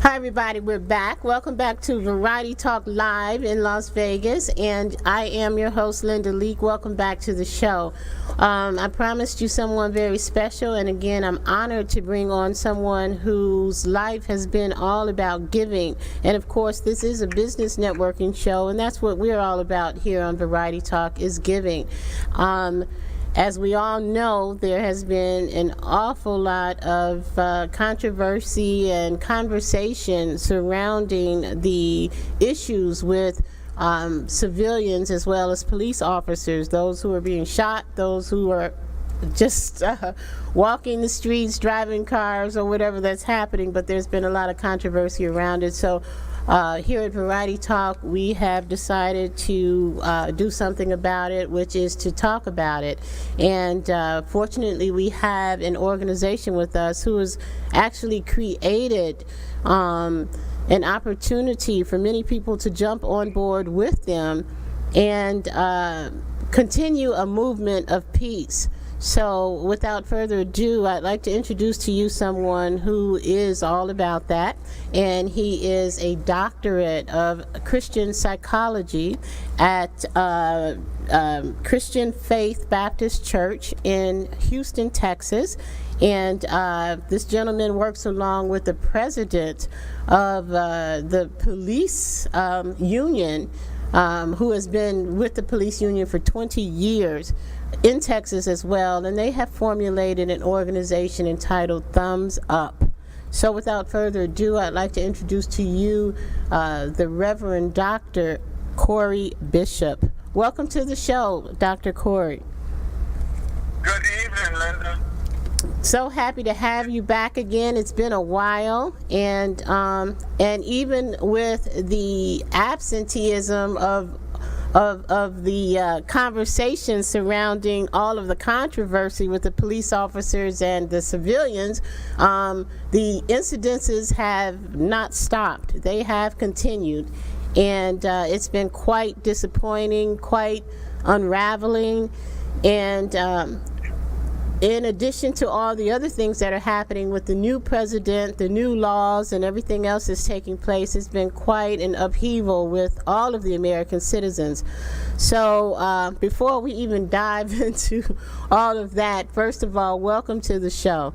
Hi, everybody. We're back. Welcome back to Variety Talk Live in Las Vegas. And I am your host, Linda Leak. Welcome back to the show. I promised you someone very special. And again, I'm honored to bring on someone whose life has been all about giving. And of course, this is a business networking show. And that's what we're all about here on Variety Talk is giving. As we all know, there has been an awful lot of controversy and conversation surrounding the issues with civilians as well as police officers, those who are being shot, those who are just walking the streets, driving cars, or whatever that's happening, but there's been a lot of controversy around it. So here at Variety Talk, we have decided to do something about it, which is to talk about it. And fortunately, we have an organization with us who has actually created an opportunity for many people to jump on board with them and continue a movement of peace. So without further ado, I'd like to introduce to you someone who is all about that, and he is a doctorate of Christian psychology at Christian Faith Baptist Church in Houston, Texas. And this gentleman works along with the president of the police union, who has been with the police union for 20 years in Texas as well, and they have formulated an organization entitled Thumbs Up. So without further ado, I'd like to introduce to you the Reverend Dr. Corey Bishop. Welcome to the show, Dr. Corey. Good evening, Linda. So happy to have you back again. It's been a while, and even with the absenteeism of the conversation surrounding all of the controversy with the police officers and the civilians, the incidences have not stopped. They have continued, and it's been quite disappointing, quite unraveling, and in addition to all the other things that are happening with the new president, the new laws, and everything else that's taking place, it's been quite an upheaval with all of the American citizens. So before we even dive into all of that, first of all, welcome to the show.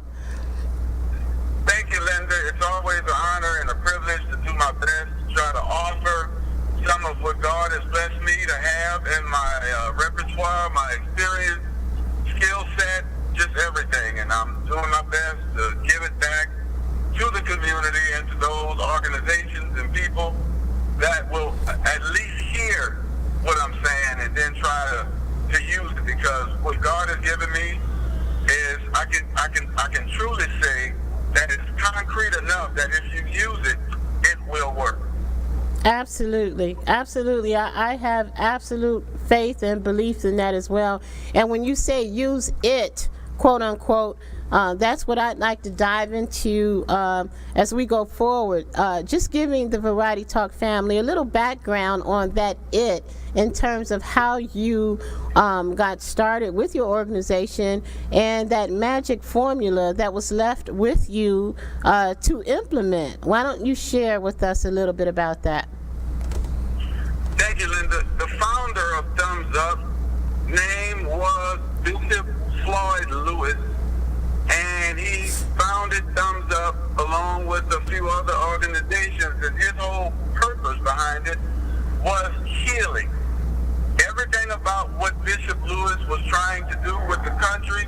Thank you, Linda. It's always an honor and a privilege to do my best to try to offer some of what God has blessed me to have in my repertoire, my experience, skill set, just everything, and I'm doing my best to give it back to the community and to those organizations and people that will at least hear what I'm saying and then try to use it, because what God has given me is I can truly say that it's concrete enough that if you use it, it will work. Absolutely. I have absolute faith and belief in that as well. And when you say use it, quote unquote, that's what I'd like to dive into as we go forward. Just giving the Variety Talk family a little background on that it, in terms of how you got started with your organization and that magic formula that was left with you to implement. Why don't you share with us a little bit about that? Thank you, Linda. The founder of Thumbs Up name was Bishop Floyd Lewis, and he founded Thumbs Up along with a few other organizations, and his whole purpose behind it was healing. Everything about what Bishop Lewis was trying to do with the country,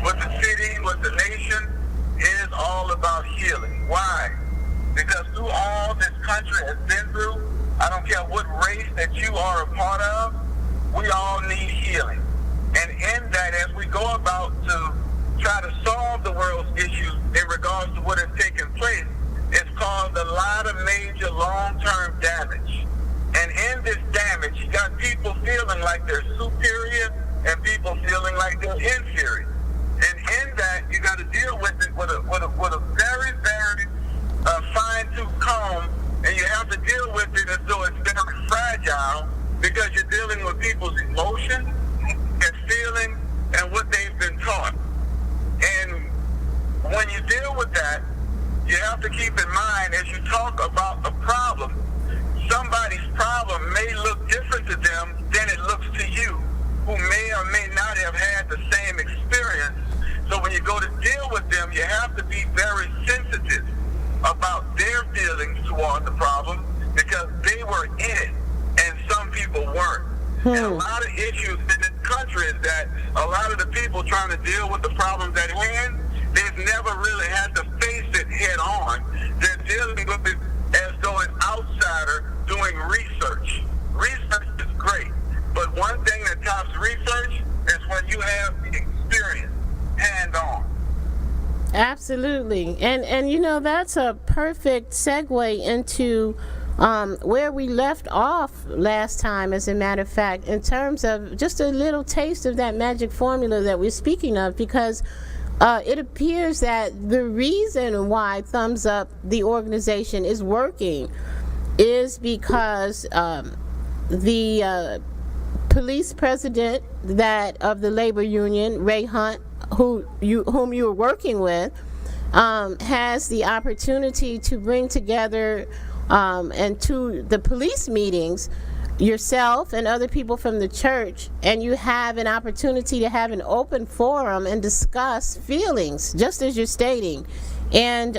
with the city, with the nation, is all about healing. Why? Because through all this country has been through, I don't care what race that you are a part of, we all need healing. And in that, as we go about to try to solve the world's issues in regards to what has taken place, it's caused a lot of major long-term damage. And in this damage, you got people feeling like they're superior and people feeling like they're inferior. And in that, you got to deal with it with a very, very fine-tooth comb, and you have to deal with it as though it's very fragile, because you're dealing with people's emotions and feeling and what they've been taught. And when you deal with that, you have to keep in mind as you talk about a problem, somebody's problem may look different to them than it looks to you, who may or may not have had the same experience. So when you go to deal with them, you have to be very sensitive about their feelings toward the problem, because they were in it and some people weren't. And a lot of issues in this country is that a lot of the people trying to deal with the problems at hand, they've never really had to face it head on. They're dealing with it as though an outsider doing research. Research is great, but one thing that tops research is when you have the experience hand on. Absolutely. And you know, that's a perfect segue into where we left off last time, as a matter of fact, in terms of just a little taste of that magic formula that we're speaking of, because it appears that the reason why Thumbs Up, the organization, is working is because the police president of the labor union, Ray Hunt, whom you were working with, has the opportunity to bring together and to the police meetings yourself and other people from the church, and you have an opportunity to have an open forum and discuss feelings, just as you're stating. And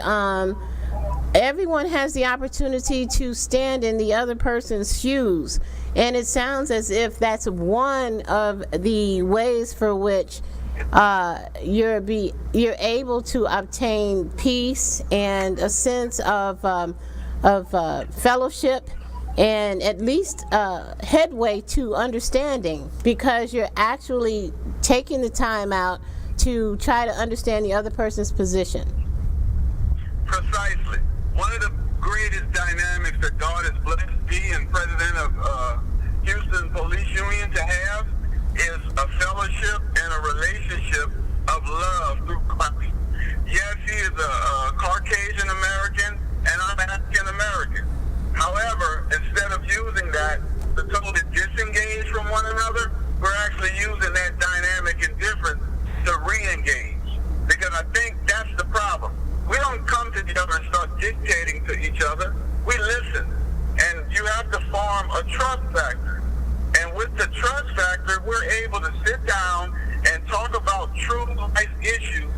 everyone has the opportunity to stand in the other person's shoes. And it sounds as if that's one of the ways for which you're able to obtain peace and a sense of fellowship, and at least headway to understanding, because you're actually taking the time out to try to understand the other person's position. Precisely. One of the greatest dynamics that God has blessed me and president of Houston Police Union to have is a fellowship and a relationship of love through Christ. Yes, he is a Caucasian American, and I'm African American. However, instead of using that to totally disengage from one another, we're actually using that dynamic and difference to re-engage. Because I think that's the problem. We don't come together and start dictating to each other. We listen. And you have to form a trust factor. And with the trust factor, we're able to sit down and talk about true life issues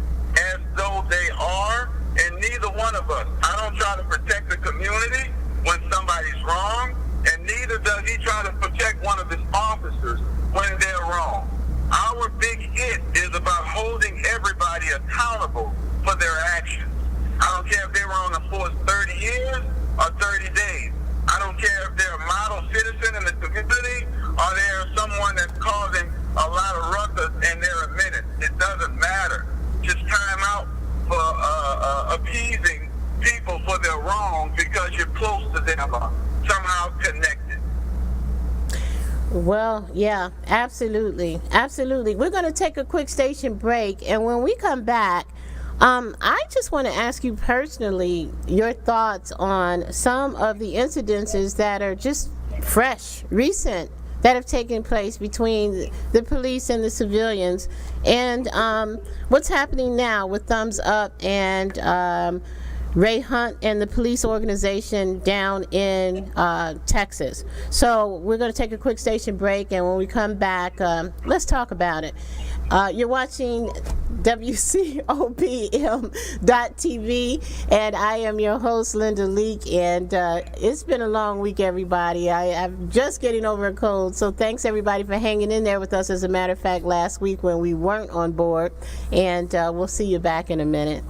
as though they are, and neither one of us. I don't try to protect the community when somebody's wrong, and neither does he try to protect one of his officers when they're wrong. Our big hit is about holding everybody accountable for their actions. I don't care if they were on the force 30 years or 30 days. I don't care if they're a model citizen in the community or they're someone that's causing a lot of ruckus and they're a menace. It doesn't matter. Just time out for appeasing people for their wrong because you're close to them, somehow connected. Well, yeah, absolutely. Absolutely. We're going to take a quick station break, and when we come back, I just want to ask you personally your thoughts on some of the incidences that are just fresh, recent, that have taken place between the police and the civilians, and what's happening now with Thumbs Up and Ray Hunt and the police organization down in Texas. So we're going to take a quick station break, and when we come back, let's talk about it. You're watching WCOPM.TV, and I am your host, Linda Leak, and it's been a long week, everybody. I'm just getting over a cold, so thanks everybody for hanging in there with us. As a matter of fact, last week when we weren't on board, and we'll see you back in a minute.